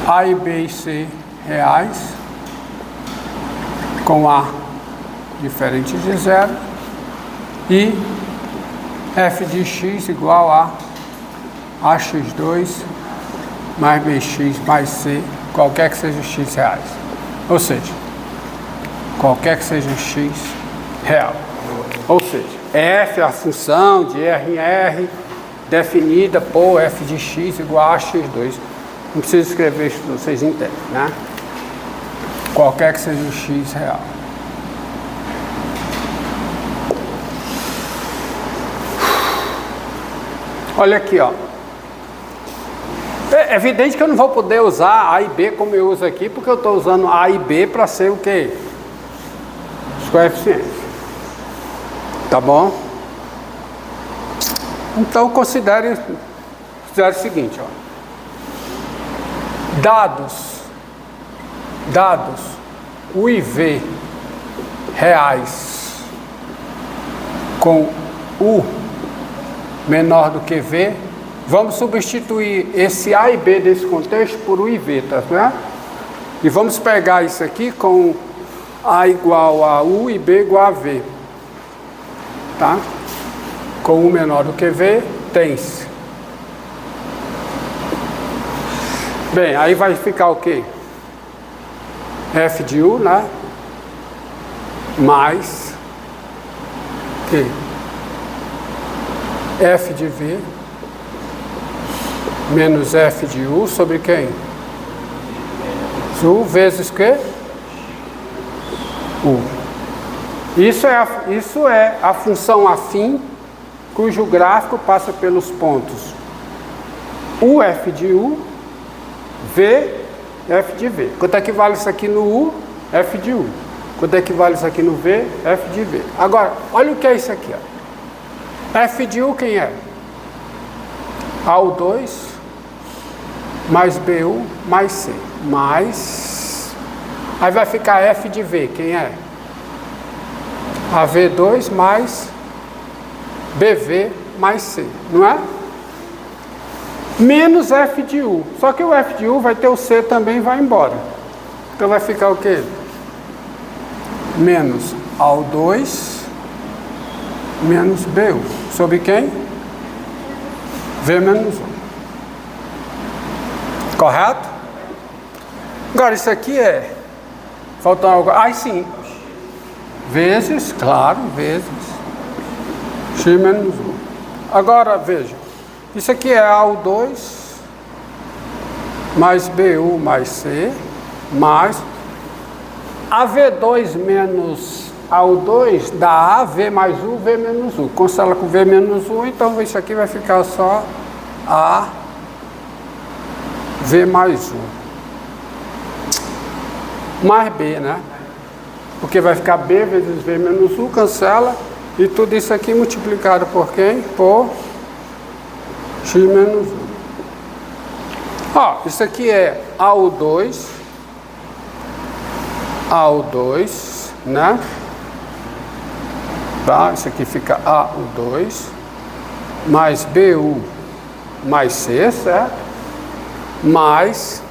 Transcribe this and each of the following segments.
A e B e C reais, com A diferente de zero, e f de x igual a ax2 mais bx mais c, qualquer que seja x reais. Ou seja, qualquer que seja x real. Ou seja, f, a função de R em R, definida por f de x igual a x2. Não precisa escrever isso, vocês entendem, né? Qualquer que seja o x real. Olha aqui, ó. É evidente que eu não vou poder usar A e B como eu uso aqui, porque eu estou usando A e B para ser o quê? Os coeficientes. Tá bom? Então considere o seguinte, ó. Dados U e V reais com U menor do que V, vamos substituir esse A e B desse contexto por U e V, tá certo? E vamos pegar isso aqui com A igual a U e B igual a V, tá? Com U menor do que V, tem-se. Bem, aí vai ficar o quê? F de U, né? Mais que F de V menos F de U sobre quem? U vezes que? U. Isso é a função afim cujo gráfico passa pelos pontos UF de U, V, F de V. Quanto é que vale isso aqui no U? F de U. Quanto é que vale isso aqui no V? F de V. Agora, olha o que é isso aqui, ó. F de U quem é? AU2 mais BU mais C. Mais... Aí vai ficar F de V, quem é? AV2 mais BV mais C, não é? Menos F de U. Só que o F de U vai ter o C também e vai embora. Então vai ficar o quê? Menos AU2 menos BU. Sobre quem? V menos 1. Correto? Agora isso aqui é... Falta algo... Ah, sim. Vezes, claro, vezes x menos 1. Agora, veja. Isso aqui é AU2 mais BU mais C mais AV2 menos AU2 dá AV mais U, V menos U. Constela com V menos U, então isso aqui vai ficar só AV mais U. Mais B, né? Porque vai ficar B vezes V menos U, cancela. E tudo isso aqui multiplicado por quem? Por x menos 1. Ó, isso aqui é AU2, né? Tá? Isso aqui fica AU2 mais BU mais C, certo? Mais,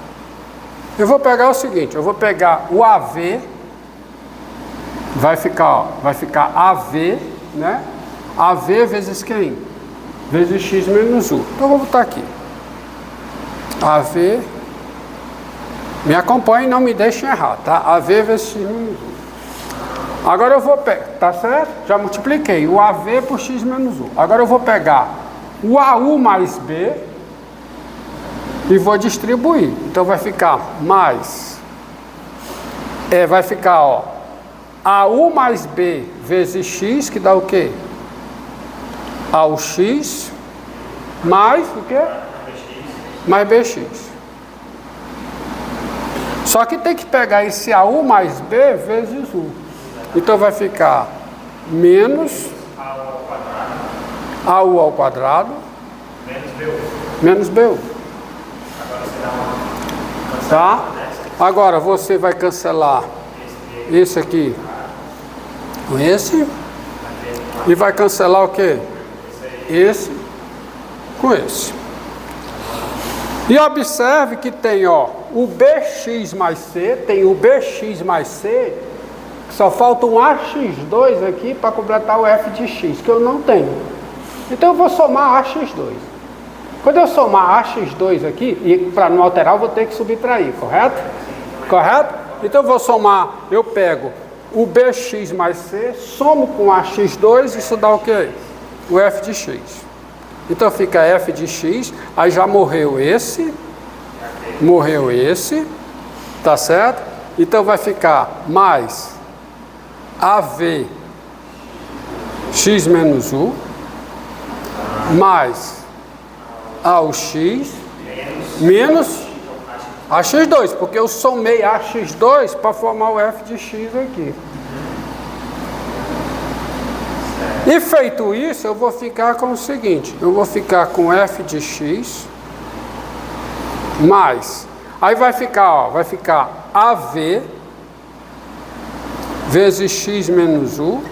eu vou pegar o seguinte, eu vou pegar o AV, vai ficar AV, né? AV vezes quem? Vezes x menos U. Então eu vou botar aqui. AV, me acompanhe e não me deixem errar, tá? AV vezes x menos U. Agora eu vou pegar, tá certo? Já multipliquei o AV por x menos U. Agora eu vou pegar o AU mais B e vou distribuir. Então vai ficar mais, vai ficar, ó, AU mais B vezes x, que dá o quê? AUX mais o quê? Mais BX. Só que tem que pegar esse AU mais B vezes U. Então vai ficar menos AU ao quadrado menos BU. Tá? Agora você vai cancelar esse aqui com esse e vai cancelar o quê? Esse com esse. E observe que tem, ó, o BX mais C, tem o BX mais C, só falta um AX2 aqui para completar o F de X, que eu não tenho. Então eu vou somar AX2. Quando eu somar AX2 aqui, e para não alterar eu vou ter que subtrair, correto? Correto? Então eu vou somar, eu pego o BX mais C, somo com AX2, isso dá o quê? O F de X. Então fica F de X, aí já morreu esse, tá certo? Então vai ficar mais AV X menos U, mais AUX, menos AX2, porque eu somei AX2 para formar o F de X aqui. E feito isso, eu vou ficar com o seguinte, eu vou ficar com F de X, mais, aí vai ficar, ó, vai ficar AV, vezes X menos U,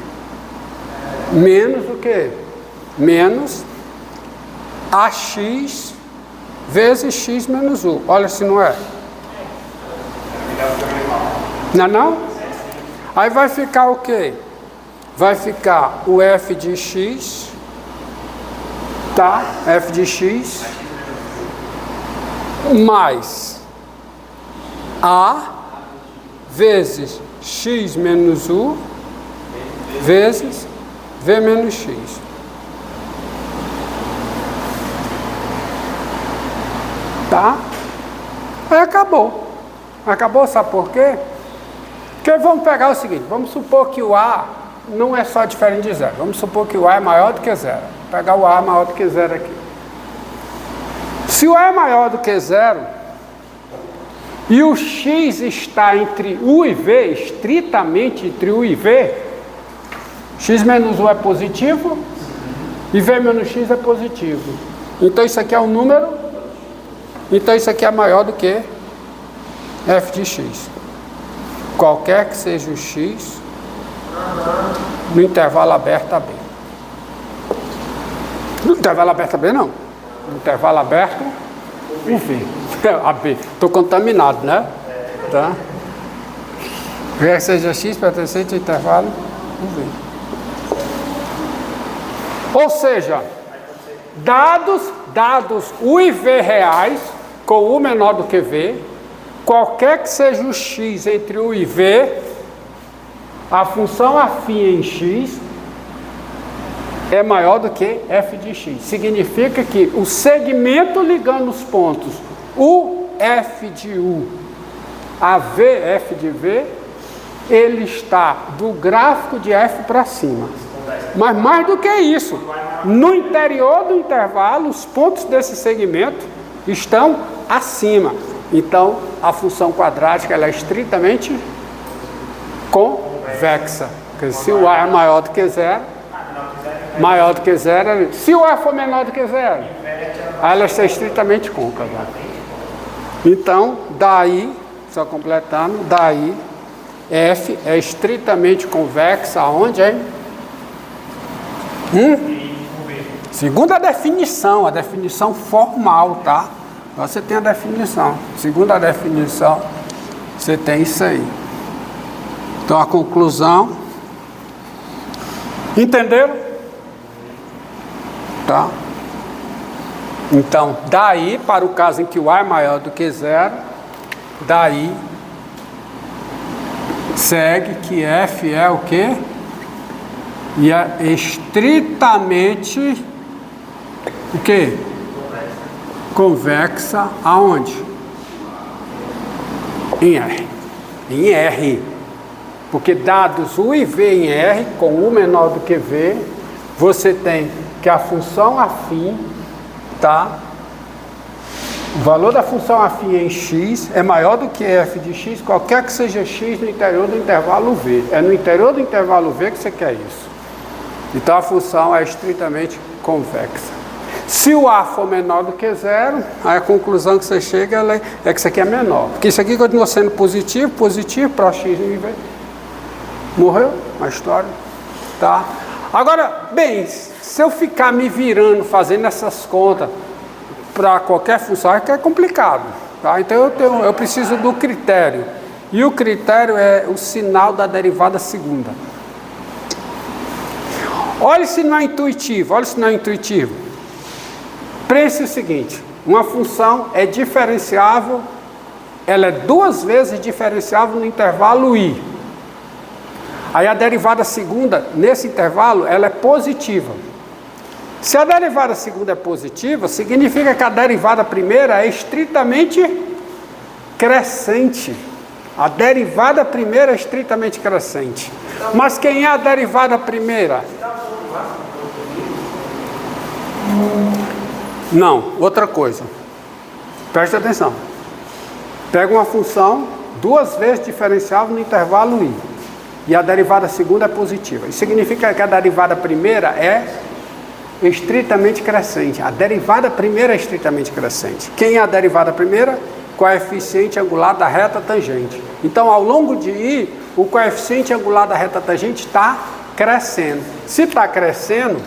menos o quê? Menos AX, vezes X menos U. Olha se não é. Não é não? Aí vai ficar o quê? Vai ficar o F de X, tá? F de X, mais A, vezes X menos U, vezes V menos X. Tá? Aí acabou. Acabou, sabe por quê? Porque vamos pegar o seguinte, vamos supor que o A não é só diferente de zero. Vamos supor que o A é maior do que zero. Vou pegar o A maior do que zero aqui. Se o A é maior do que zero e o X está entre U e V, estritamente entre U e V, X menos U é positivo e V menos X é positivo. Então isso aqui é um número, então isso aqui é maior do que F de X. Qualquer que seja o X, no intervalo aberto AB. No intervalo aberto AB não. No intervalo aberto, enfim, AB. Estou contaminado, né? Tá? Qualquer que seja X pertencente ao intervalo UV. Ou seja, dados U e V reais, com U menor do que V, qualquer que seja o X entre U e V, a função afim em X é maior do que F de X. Significa que o segmento ligando os pontos U, F de U, a V, F de V, ele está do gráfico de F para cima. Mas mais do que isso, no interior do intervalo, os pontos desse segmento estão acima. Então, a função quadrática ela é estritamente convexa. Porque se o A é maior do que zero, se o A for menor do que zero, ela está estritamente côncava. Então, daí, só completando, daí, F é estritamente convexa, aonde, hein? Segundo a definição formal, tá? Você tem a definição. Segundo a definição, você tem isso aí. Então, a conclusão. Entenderam? Tá? Então, daí, para o caso em que o A é maior do que zero, daí, segue que F é o quê? E é estritamente o quê? Convexa aonde? Em R. Em R. Porque dados U e V em R, com U menor do que V, você tem que a função afim, tá? O valor da função afim em X é maior do que F de X, qualquer que seja X no interior do intervalo V. É no interior do intervalo V que você quer isso. Então a função é estritamente convexa. Se o A for menor do que zero, aí a conclusão que você chega é que isso aqui é menor. Porque isso aqui continua sendo positivo para X e V. Morreu a história. Tá? Agora, bem, se eu ficar me virando, fazendo essas contas, para qualquer função é que é complicado. Tá? Então eu preciso do critério. E o critério é o sinal da derivada segunda. Olha se não é intuitivo, olha se não é intuitivo. Pense o seguinte, uma função é diferenciável, ela é 2 vezes diferenciável no intervalo i. Aí a derivada segunda, nesse intervalo, ela é positiva. Se a derivada segunda é positiva, significa que a derivada primeira é estritamente crescente. A derivada primeira é estritamente crescente. Mas quem é a derivada primeira? Não, outra coisa. Preste atenção. Pega uma função 2 vezes diferenciável no intervalo i. E a derivada segunda é positiva. Isso significa que a derivada primeira é estritamente crescente. A derivada primeira é estritamente crescente. Quem é a derivada primeira? Coeficiente angular da reta tangente. Então, ao longo de i, o coeficiente angular da reta tangente está crescendo. Se está crescendo,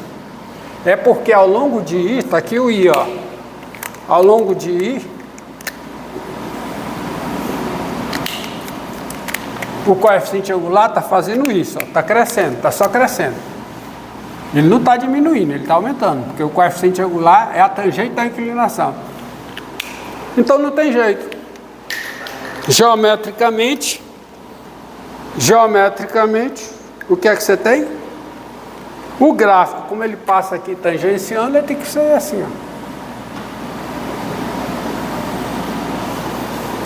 é porque ao longo de i, está aqui o i, ó. Ao longo de i, o coeficiente angular está fazendo isso, está crescendo, está só crescendo. Ele não está diminuindo, ele está aumentando, porque o coeficiente angular é a tangente da inclinação. Então não tem jeito. Geometricamente, o que é que você tem? O gráfico, como ele passa aqui tangenciando, ele tem que ser assim, ó.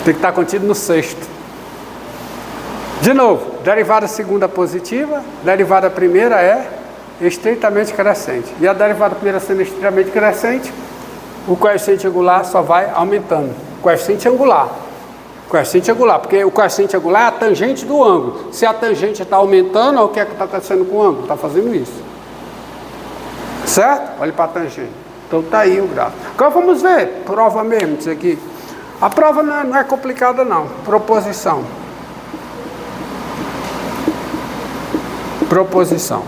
Tem que estar contido no sexto. De novo, derivada segunda positiva, derivada primeira é estritamente crescente. E a derivada primeira sendo estritamente crescente, o coeficiente angular só vai aumentando. Coeficiente angular, porque o coeficiente angular é a tangente do ângulo. Se a tangente está aumentando, o que é que está acontecendo com o ângulo? Está fazendo isso. Certo? Olhe para a tangente. Então está aí o gráfico. Agora vamos ver, prova mesmo disso aqui. A prova não é complicada não. Proposição.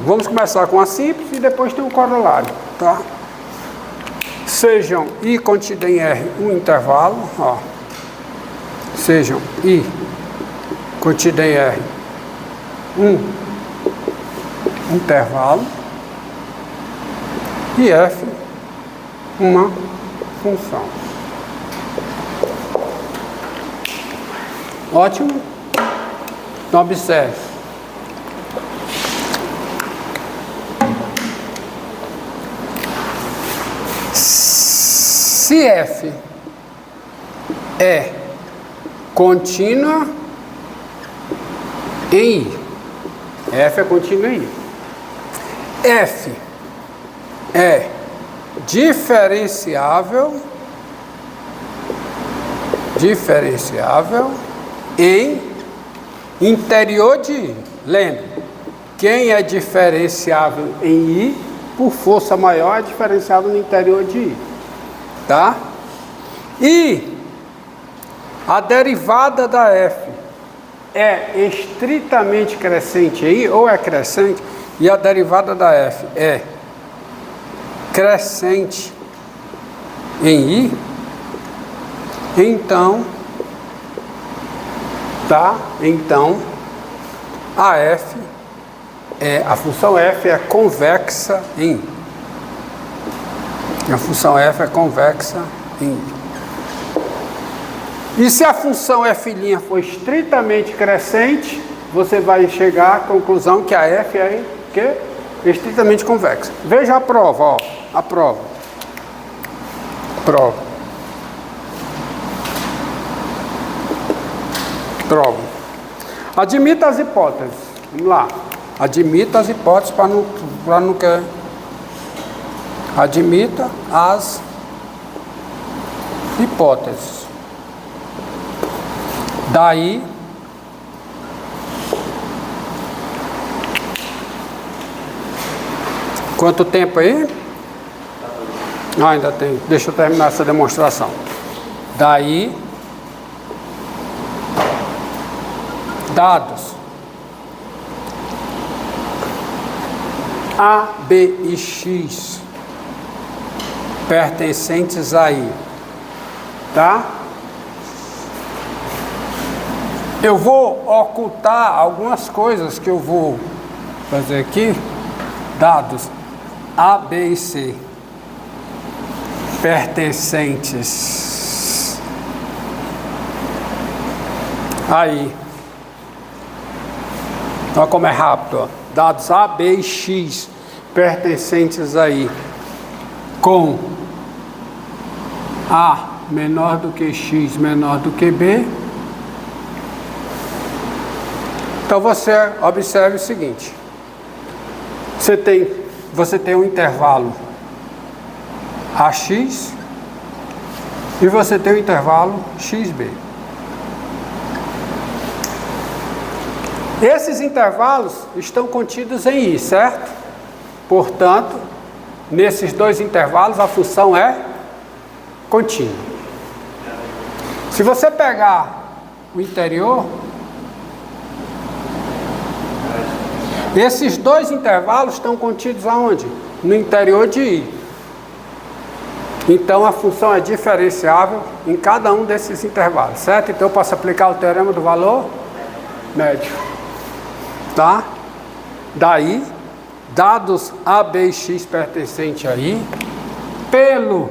Vamos começar com a simples e depois tem um corolário, tá? Sejam I contido em R um intervalo, ó. Sejam I contido em R um intervalo e F uma função. Ótimo? Então observe. Se F é contínua em I, F é contínua em I, F é diferenciável em interior de I. Lembre, quem é diferenciável em I, por força maior, é diferenciável no interior de I. Tá? E a derivada da F é estritamente crescente aí, ou é crescente, e a derivada da F é crescente em I, então, tá? Então, a função F é convexa em I. A função F é convexa em I. E se a função F' for estritamente crescente, você vai chegar à conclusão que a F é estritamente convexa. Veja a prova, ó. A prova. Admita as hipóteses. Vamos lá. Admita as hipóteses para não querer. Admita as hipóteses. Daí, quanto tempo aí? Ainda tem. Deixa eu terminar essa demonstração. Daí, dados A, B e X pertencentes aí, tá? Eu vou ocultar algumas coisas que eu vou fazer aqui, dados A, B e C, pertencentes aí. Olha como é rápido, ó. Dados A, B e X, pertencentes aí, com A menor do que X, menor do que B. Então você observe o seguinte, você tem um intervalo AX e você tem um intervalo XB. Esses intervalos estão contidos em I, certo? Portanto, nesses dois intervalos a função é contínua. Se você pegar o interior, esses dois intervalos estão contidos aonde? No interior de I. Então a função é diferenciável em cada um desses intervalos, certo? Então eu posso aplicar o teorema do valor médio. Tá? Daí, dados A, B e X pertencente a I, pelo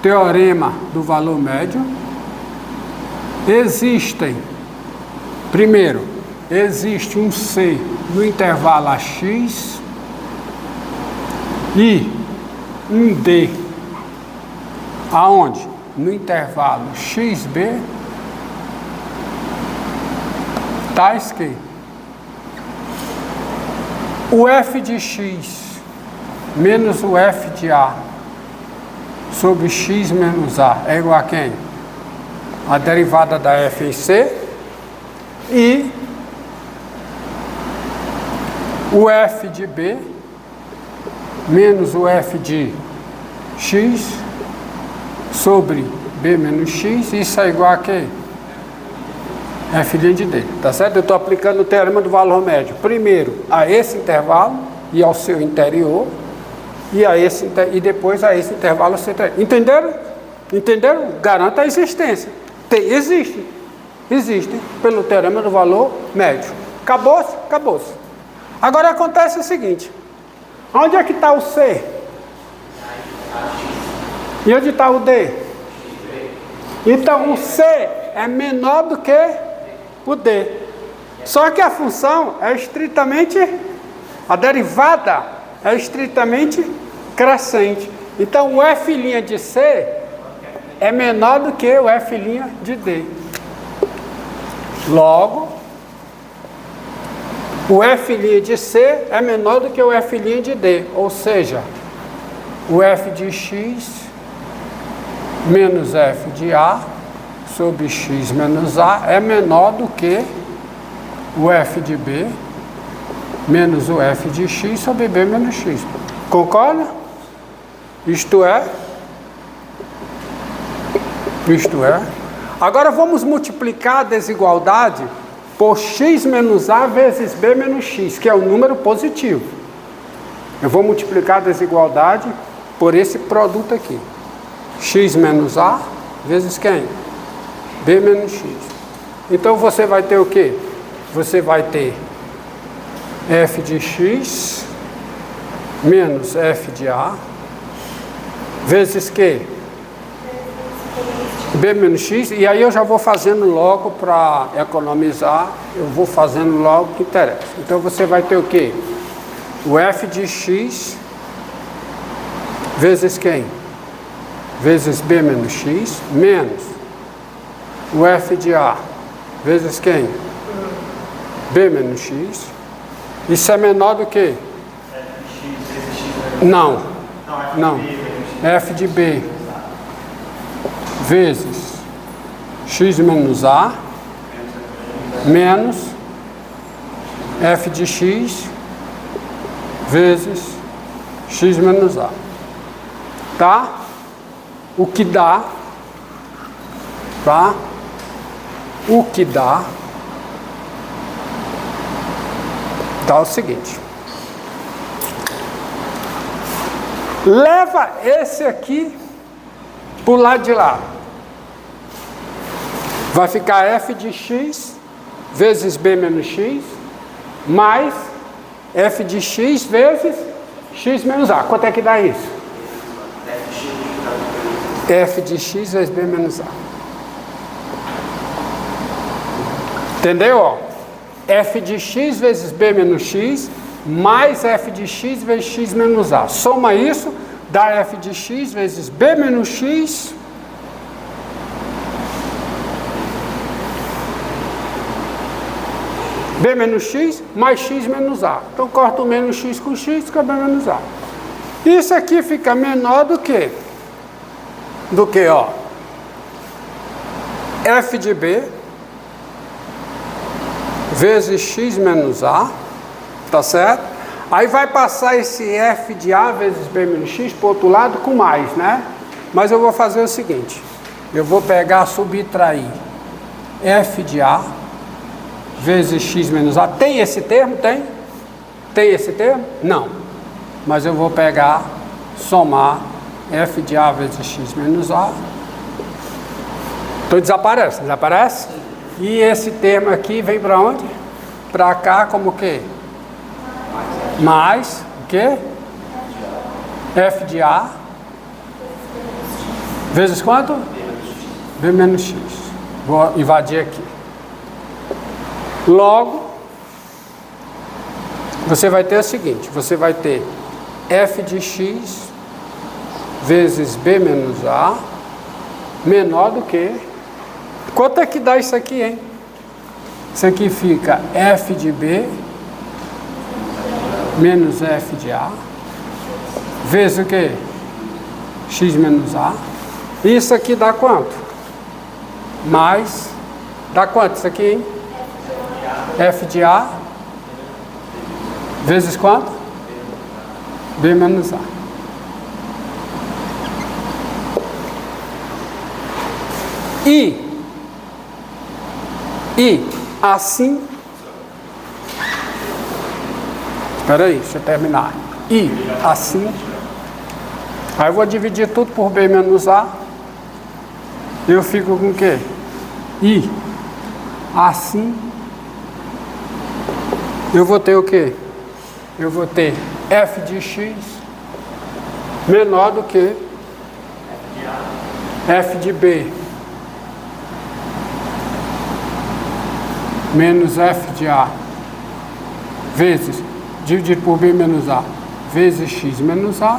teorema do valor médio, existe um C no intervalo AX e um D, aonde? No intervalo XB, tais que o f de x menos o f de a sobre x menos a é igual a quem? A derivada da f em c, e o f de b menos o f de x sobre b menos x, isso é igual a quem? F' de D, tá certo? Eu estou aplicando o teorema do valor médio, primeiro a esse intervalo e ao seu interior, e depois a esse intervalo ao seu interior. Entenderam? Entenderam? Garanta a existência. Existem pelo teorema do valor médio. Acabou-se? Acabou-se. Agora acontece o seguinte, onde é que está o C? E onde está o D? Então o C é menor do que o D. Só que a função é estritamente, a derivada é estritamente crescente. Então o f' de C é menor do que o f' de D. Logo, o f' de C é menor do que o f' de D. Ou seja, o f de x menos f de a sobre x menos a é menor do que o f de b menos o f de x sobre b menos x. Concorda? Isto é. Agora vamos multiplicar a desigualdade por x menos a vezes b menos x, que é um número positivo. Eu vou multiplicar a desigualdade por esse produto aqui. X menos a vezes quem? B menos x. Então você vai ter o quê? Você vai ter f de x menos f de a vezes que? B menos x. E aí eu já vou fazendo logo para economizar. Eu vou fazendo logo o que interessa. Então você vai ter o quê? O f de x vezes quem? Vezes b menos x menos o f de a vezes quem? B menos x. Isso é menor do que? Não. F de b vezes x menos a menos f de x vezes x menos a. Tá? O que dá, tá? O que dá o seguinte. Leva esse aqui para o lado de lá. Vai ficar f de x vezes b menos x, mais f de x vezes x menos a. Quanto é que dá isso? F de x vezes b menos a. Entendeu? Ó? F de x vezes b menos x, mais f de x vezes x menos a. Soma isso, dá f de x vezes b menos x b menos x mais x menos a. Então corta o menos x com x, fica b menos a. Isso aqui fica menor do que? Ó, f de b vezes x menos a, tá certo? Aí vai passar esse f de a vezes b menos x para o outro lado com mais, né? Mas eu vou fazer o seguinte, eu vou pegar, subtrair f de a vezes x menos a. Tem esse termo? Tem? Tem esse termo? Não. Mas eu vou pegar, somar f de a vezes x menos a. Então desaparece, desaparece? E esse termo aqui vem para onde? Para cá como o quê? Mais o quê? F de a vezes quanto? B menos x. Vou invadir aqui. Logo, você vai ter o seguinte, você vai ter f de x vezes b menos a menor do que... Quanto é que dá isso aqui, hein? Isso aqui fica f de b menos f de a vezes o que? X menos a. Isso aqui dá quanto? Mais... Dá quanto isso aqui, hein? F de a vezes quanto? B menos a. E assim, espera aí, deixa eu terminar. E assim, aí eu vou dividir tudo por B menos A, eu fico com o quê? E assim, eu vou ter o quê? Eu vou ter f de x menor do que f de b menos f de a vezes, dividido por b menos a, vezes x menos a,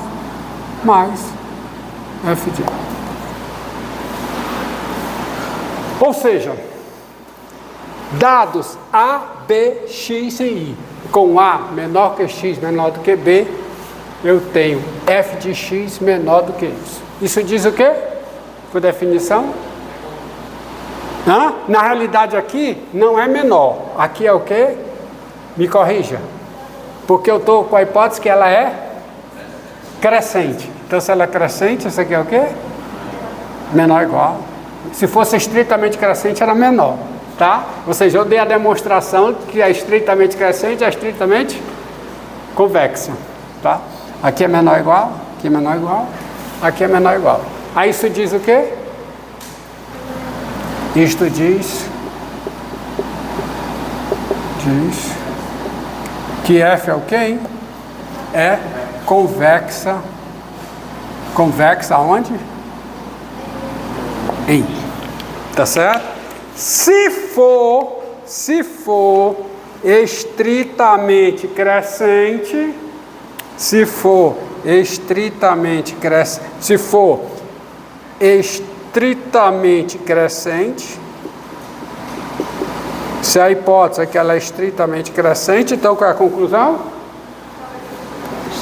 mais f de a. Ou seja, dados a, b, x e i, com a menor que x, menor do que b, eu tenho f de x menor do que isso. Isso diz o quê? Por definição? Na realidade aqui não é menor. Aqui é o quê? Me corrija. Porque eu estou com a hipótese que ela é crescente. Então se ela é crescente, isso aqui é o quê? Menor ou igual. Se fosse estritamente crescente, era menor. Tá? Ou seja, eu dei a demonstração que é estritamente crescente, é estritamente convexa. Tá? Aqui é menor ou igual, aqui é menor ou igual, aqui é menor ou igual. Aí isso diz o quê? Isto diz que F é o quê, hein? É convexa. Convexa aonde? Em. Tá certo? Se for estritamente crescente, se for estritamente crescente, se a hipótese é que ela é estritamente crescente, então qual é a conclusão?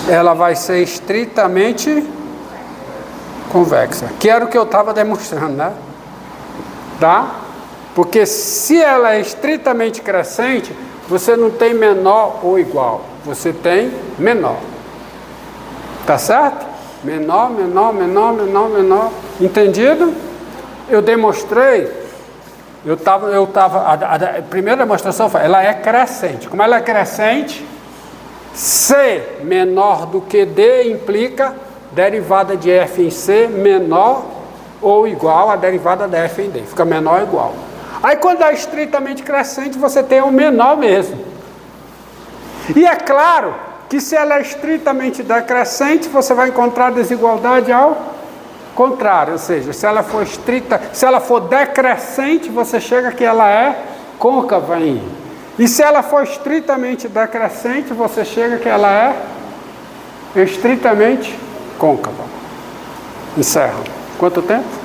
Ela vai ser estritamente convexa, que era o que eu estava demonstrando, né? Tá? Porque se ela é estritamente crescente, você não tem menor ou igual, você tem menor. Tá certo? Menor, menor, menor, menor, menor. Entendido? Eu demonstrei, a primeira demonstração foi, ela é crescente. Como ela é crescente, C menor do que D implica derivada de f em c menor ou igual à derivada da f em d. Fica menor ou igual. Aí quando é estritamente crescente, você tem o menor mesmo. E é claro que se ela é estritamente decrescente, você vai encontrar desigualdade ao contrário. Ou seja, se ela for decrescente, você chega que ela é côncava em I. E se ela for estritamente decrescente, você chega que ela é estritamente côncava. Encerra. Quanto tempo?